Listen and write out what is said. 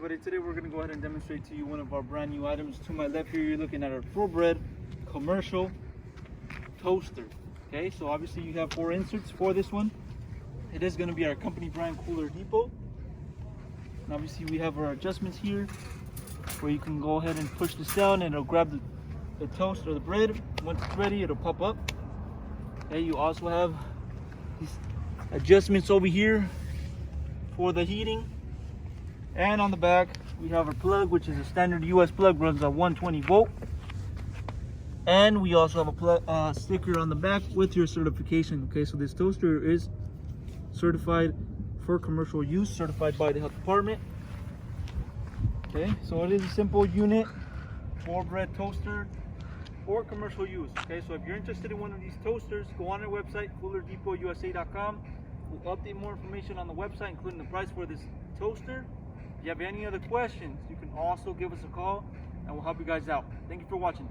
everybody, today we're going to go ahead and demonstrate to you one of our brand new items. To my left here, you're looking at our full-bred commercial toaster. Okay, so obviously you have 4 inserts for this one. It is going to be our company brand Cooler Depot. And obviously we have our adjustments here where you can go ahead and push this down and it'll grab the toast or the bread. Once it's ready, it'll pop up. Okay, you also have these adjustments over here for the heating. And on the back, we have our plug, which is a standard US plug, runs on 120 volt. And we also have a plug, sticker on the back with your certification. Okay, so this toaster is certified for commercial use, certified by the health department. Okay, so it is a simple unit, full-bred toaster for commercial use. Okay, so if you're interested in one of these toasters, go on our website, coolerdepot.usa.com. We'll update more information on the website, including the price for this toaster. If you have any other questions, you can also give us a call and we'll help you guys out. Thank you for watching.